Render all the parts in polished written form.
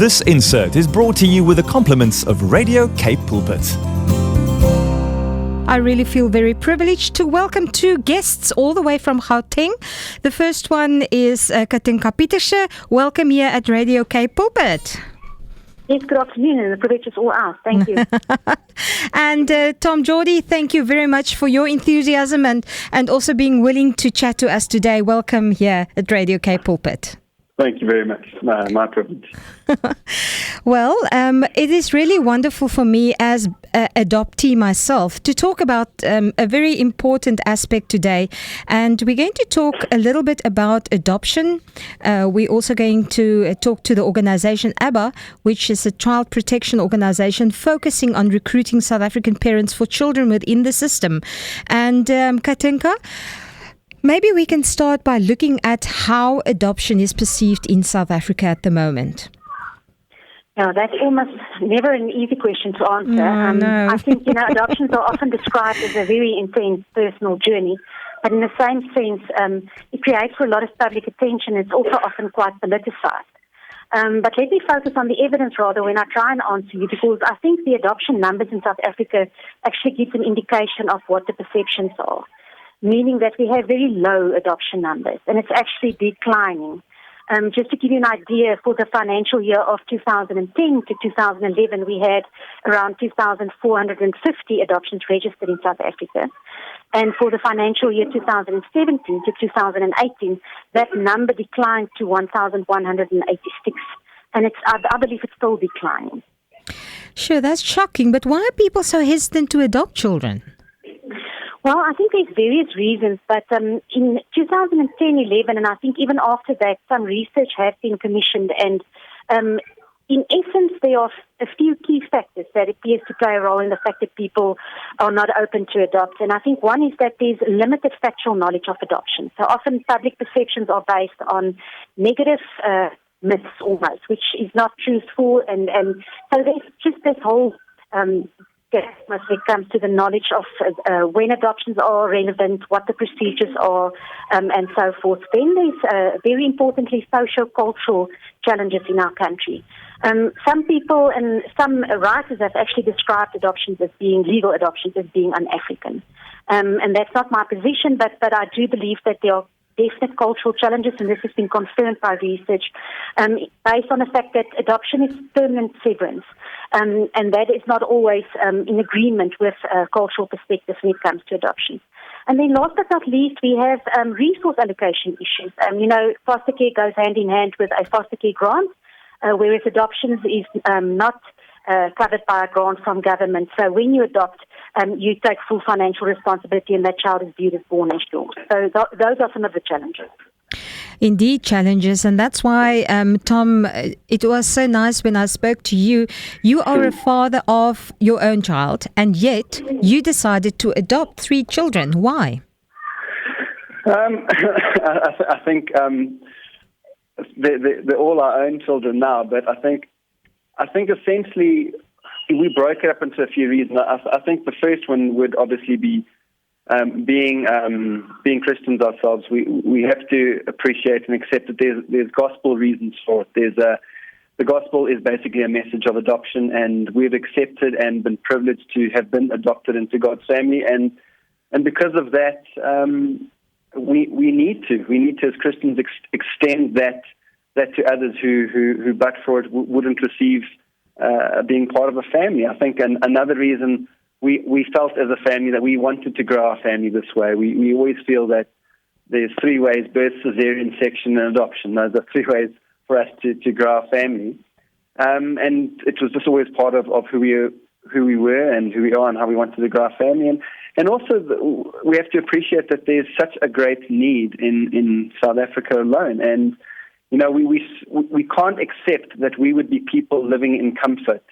This insert is brought to you with the compliments of Radio Cape Pulpit. I really feel very privileged to welcome two guests all the way from Gauteng. The first one is Katinke Pieterse. Welcome here at Radio Cape Pulpit. Yes, good afternoon, and the privilege is all ours. Thank you. And Jordi, thank you very much for your enthusiasm and also being willing to chat to us today. Welcome here at Radio Cape Pulpit. Thank you very much. My privilege. Well, it is really wonderful for me as an adoptee myself to talk about a very important aspect today. And we're going to talk a little bit about adoption. We're also going to talk to the organization ABBA, which is a child protection organization focusing on recruiting South African parents for children within the system. And Katinke, maybe we can start by looking at how adoption is perceived in South Africa at the moment. Now, that's almost never an easy question to answer. No. I think, adoptions are often described as a very intense personal journey, but in the same sense, it creates for a lot of public attention. It's also often quite politicized. But let me focus on the evidence rather when I try and answer you, because I think the adoption numbers in South Africa actually give an indication of what the perceptions are, meaning that we have very low adoption numbers, and it's actually declining. Just to give you an idea, for the financial year of 2010 to 2011, we had around 2,450 adoptions registered in South Africa. And for the financial year 2017 to 2018, that number declined to 1,186. And I believe it's still declining. Sure, that's shocking. But why are people so hesitant to adopt children? Well, I think there's various reasons, but in 2010-11, and I think even after that, some research has been commissioned, and in essence, there are a few key factors that appears to play a role in the fact that people are not open to adopt. And I think one is that there's limited factual knowledge of adoption. So often public perceptions are based on negative myths almost, which is not truthful, and so there's just this whole when it comes to the knowledge of when adoptions are relevant, what the procedures are, and so forth. Then there's, very importantly, social-cultural challenges in our country. Some people and some writers have actually described adoptions as being, legal adoptions as being un-African. And that's not my position, but I do believe that there are definite cultural challenges, and this has been confirmed by research, based on the fact that adoption is permanent severance. And that is not always in agreement with cultural perspectives when it comes to adoption. And then last but not least, we have resource allocation issues. Foster care goes hand in hand with a foster care grant, whereas adoptions is not covered by a grant from government. So when you adopt, you take full financial responsibility, and that child is viewed as born as yours. So those are some of the challenges. Indeed, challenges. And that's why, Tom, it was so nice when I spoke to you. You are a father of your own child, and yet you decided to adopt 3 children. Why? I think they're all our own children now, but I think essentially we broke it up into a few reasons. I think the first one would obviously be being Christians ourselves. We have to appreciate and accept that there's gospel reasons for it. The gospel is basically a message of adoption, and we've accepted and been privileged to have been adopted into God's family, and because of that, we need to as Christians extend that to others who but for it wouldn't receive being part of a family. I think another reason we felt as a family that we wanted to grow our family this way. We always feel that there's 3 ways: birth, cesarean section, and adoption. Those are 3 ways for us to grow our family. And it was just always part of who we were and who we are and how we wanted to grow our family. And also we have to appreciate that there's such a great need in South Africa alone. And we can't accept that we would be people living in comfort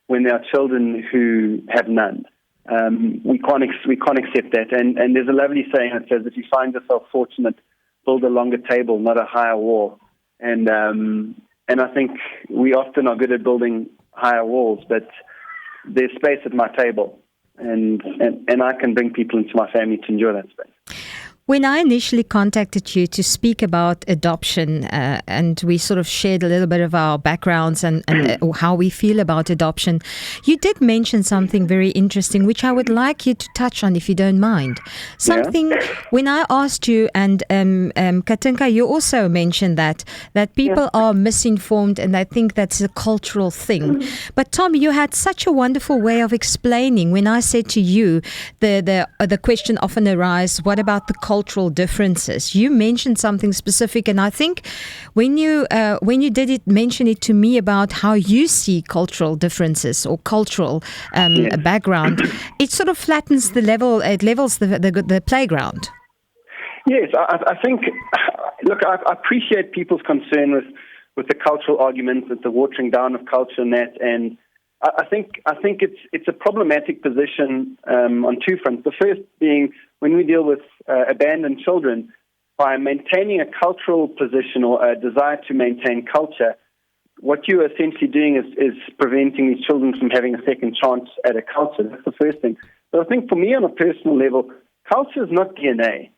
when there are children who have none. We can't accept that. And there's a lovely saying that says, if you find yourself fortunate, build a longer table, not a higher wall. And I think we often are good at building higher walls, but there's space at my table, and I can bring people into my family to enjoy that space. When I initially contacted you to speak about adoption, and we sort of shared a little bit of our backgrounds and how we feel about adoption, you did mention something very interesting, which I would like you to touch on, if you don't mind. Something, when I asked you, and Katinke, you also mentioned that people are misinformed, and I think that's a cultural thing. But Tom, you had such a wonderful way of explaining. When I said to you, the question often arises, what about the cultural differences? You mentioned something specific, and I think when you did mention it to me about how you see cultural differences or cultural background, it sort of flattens the level. It levels the playground. Yes, I think. Look, I appreciate people's concern with the cultural arguments, with the watering down of culture and that, and I think it's a problematic position on two fronts. The first being when we deal with abandoned children, by maintaining a cultural position or a desire to maintain culture, what you are essentially doing is preventing these children from having a second chance at a culture. That's the first thing. But I think for me on a personal level, culture is not DNA.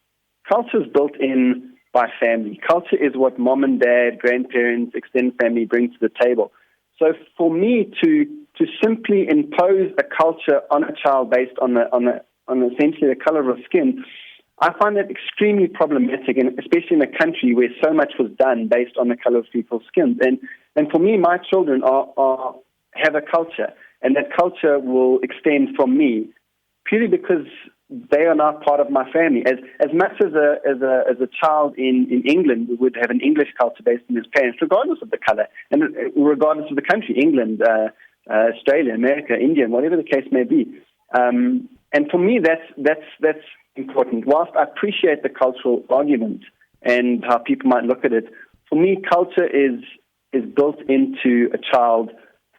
Culture is built in by family. Culture is what mom and dad, grandparents, extended family bring to the table. So for me to simply impose a culture on a child based on essentially the color of skin, I find that extremely problematic, and especially in a country where so much was done based on the color of people's skins. And for me, my children have a culture, and that culture will extend from me purely because they are now part of my family. As much as a child in England would have an English culture based on his parents, regardless of the color, and regardless of the country, England, Australia, America, India, whatever the case may be. And for me, that's important. Whilst I appreciate the cultural argument and how people might look at it, for me, culture is built into a child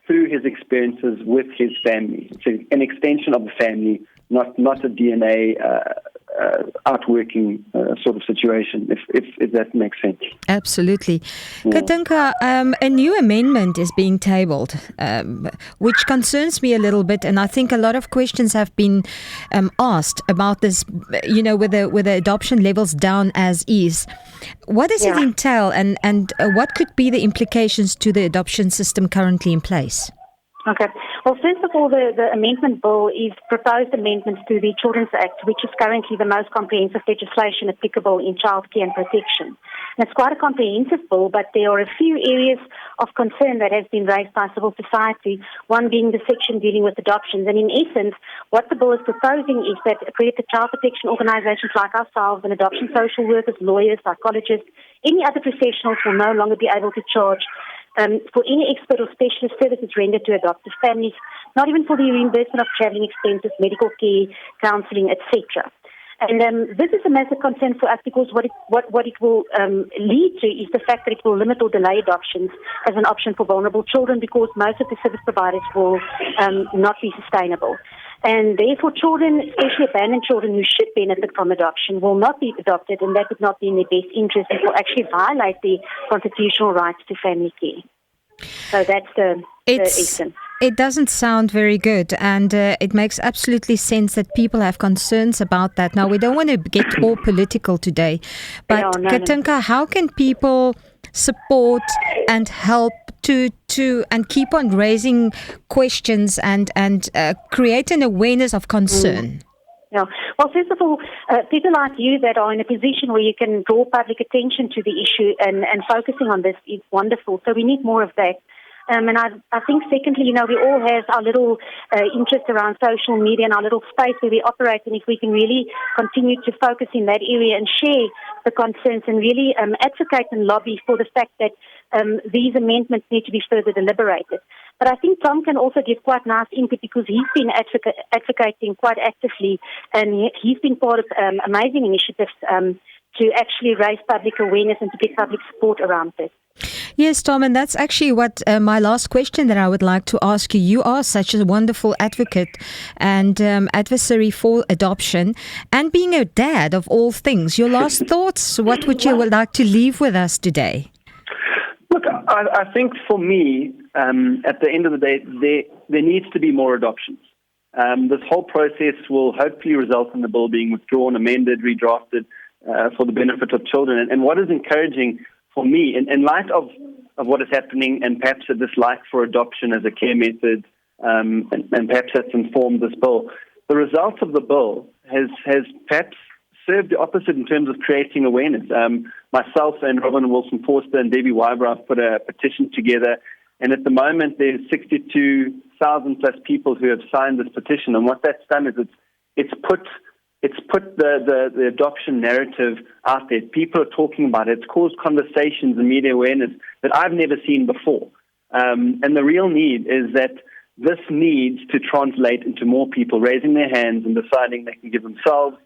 through his experiences with his family. It's an extension of the family, not a DNA outworking sort of situation, if that makes sense. Absolutely. Yeah. Katinke, a new amendment is being tabled, which concerns me a little bit, and I think a lot of questions have been asked about this, with the adoption levels down as is. What does it entail, and what could be the implications to the adoption system currently in place? Okay. Well, first of all, the amendment bill is proposed amendments to the Children's Act, which is currently the most comprehensive legislation applicable in childcare and protection. And it's quite a comprehensive bill, but there are a few areas of concern that has been raised by civil society, one being the section dealing with adoptions. And in essence, what the bill is proposing is that accredited child protection organizations like ourselves and adoption social workers, lawyers, psychologists, any other professionals will no longer be able to charge for any expert or specialist services rendered to adoptive families, not even for the reimbursement of travelling expenses, medical care, counselling, etc. And this is a massive concern for us because what it will lead to is the fact that it will limit or delay adoptions as an option for vulnerable children because most of the service providers will not be sustainable. And therefore, children, especially abandoned children who should benefit from adoption, will not be adopted, and that would not be in their best interest. It will actually violate the constitutional rights to family care. So that's the essence. It doesn't sound very good, and it makes absolutely sense that people have concerns about that. Now, we don't want to get all political today, but Katinke, how can people support and help to and keep on raising questions and create an awareness of concern? Yeah. Well, first of all, people like you that are in a position where you can draw public attention to the issue and focusing on this is wonderful. So we need more of that. And I think secondly, we all have our little interest around social media and our little space where we operate. And if we can really continue to focus in that area and share the concerns and really advocate and lobby for the fact that these amendments need to be further deliberated. But I think Tom can also give quite nice input because he's been advocating quite actively and he's been part of amazing initiatives to actually raise public awareness and to get public support around this. Yes, Tom, and that's actually what my last question that I would like to ask you. You are such a wonderful advocate and adversary for adoption and being a dad of all things. Your last thoughts, what would you like to leave with us today? Look, I think for me, at the end of the day, there needs to be more adoptions. This whole process will hopefully result in the bill being withdrawn, amended, redrafted, for the benefit of children. And what is encouraging for me, in light of what is happening, and perhaps a dislike for adoption as a care method, and perhaps that's informed this bill, the result of the bill has perhaps served the opposite in terms of creating awareness. Myself and Robin Wilson-Forster and Debbie Wyber have put a petition together, and at the moment there's 62,000 plus people who have signed this petition. And what that's done is it's put the adoption narrative out there. People are talking about it. It's caused conversations and media awareness that I've never seen before. And the real need is that this needs to translate into more people raising their hands and deciding they can give themselves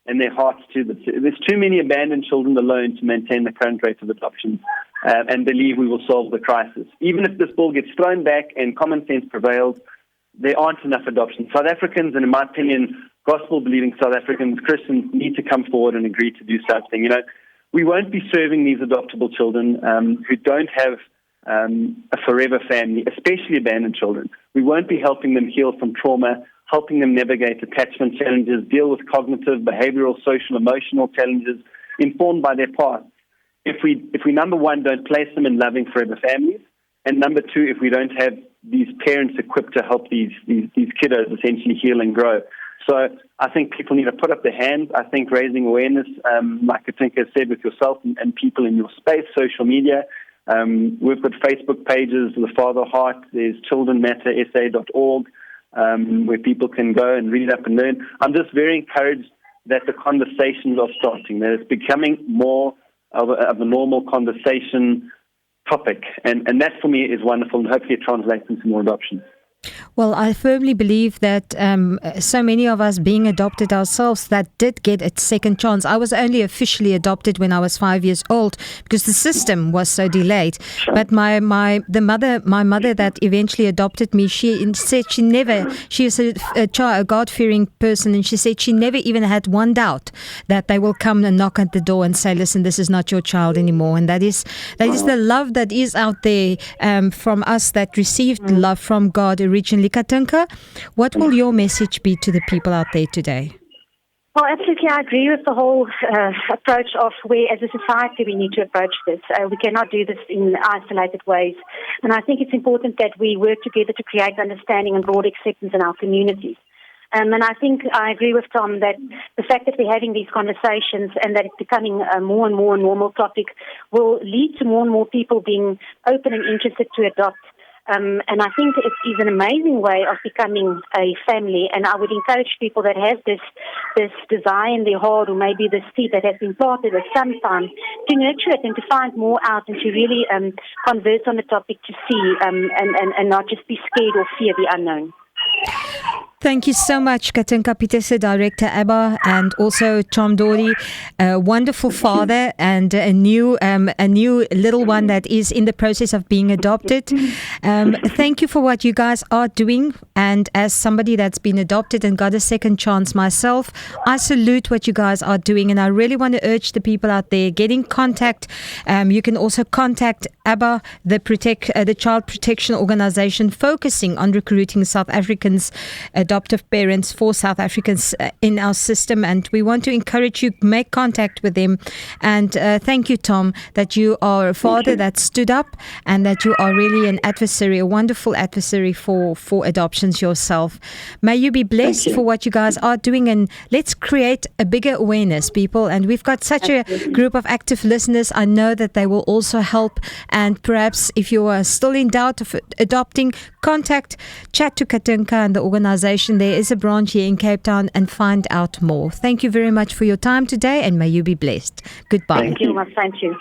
and their hearts to this. There's too many abandoned children alone to maintain the current rate of adoption and believe we will solve the crisis. Even if this bill gets thrown back and common sense prevails, there aren't enough adoptions. South Africans, and in my opinion, gospel-believing South Africans, Christians, need to come forward and agree to do something. You know, we won't be serving these adoptable children who don't have a forever family, especially abandoned children. We won't be helping them heal from trauma, helping them navigate attachment challenges, deal with cognitive, behavioral, social, emotional challenges informed by their past. If we number one, don't place them in loving forever families, and number two, if we don't have these parents equipped to help these kiddos essentially heal and grow. So I think people need to put up their hands. I think raising awareness, like Katinke has said, with yourself and people in your space, social media. We've got Facebook pages, The Father Heart. There's childrenmattersa.org, where people can go and read up and learn. I'm just very encouraged that the conversations are starting, that it's becoming more of a normal conversation topic. And that for me is wonderful, and hopefully it translates into more adoptions. Well, I firmly believe that so many of us being adopted ourselves that did get a second chance. I was only officially adopted when I was 5 years old because the system was so delayed. But my mother that eventually adopted me, she said she was a God-fearing person, and she said she never even had one doubt that they will come and knock at the door and say, listen, this is not your child anymore. And that is the love that is out there from us that received love from God originally. Katinke, what will your message be to the people out there today? Well, absolutely, I agree with the whole approach of where, as a society, we need to approach this. We cannot do this in isolated ways. And I think it's important that we work together to create understanding and broad acceptance in our communities. And I think I agree with Tom that the fact that we're having these conversations and that it's becoming a more and more normal topic will lead to more and more people being open and interested to adopt. And I think it is an amazing way of becoming a family. And I would encourage people that have this desire in their heart, or maybe this seed that has been planted at some time, to nurture it and to find more out and to really converse on the topic to see and not just be scared or fear the unknown. Thank you so much, Katinke, Pieterse, Director ABBA, and also Tom Jordi, a wonderful father and a new little one that is in the process of being adopted. Thank you for what you guys are doing. And as somebody that's been adopted and got a second chance myself, I salute what you guys are doing. And I really want to urge the people out there, get in contact. You can also contact ABBA, the Child Protection Organization, focusing on recruiting South Africans, adoptive parents for South Africans in our system, and we want to encourage you, make contact with them. And thank you, Tom, that you are a father that stood up and that you are really an adversary, a wonderful adversary for adoptions yourself. May you be blessed for what you guys are doing, and let's create a bigger awareness, people. And we've got such a group of active listeners. I know that they will also help, and perhaps if you are still in doubt of adopting, chat to Katinke and the organization. There is a branch here in Cape Town, and find out more. Thank you very much for your time today, and may you be blessed. Goodbye. Thank you. Thank you.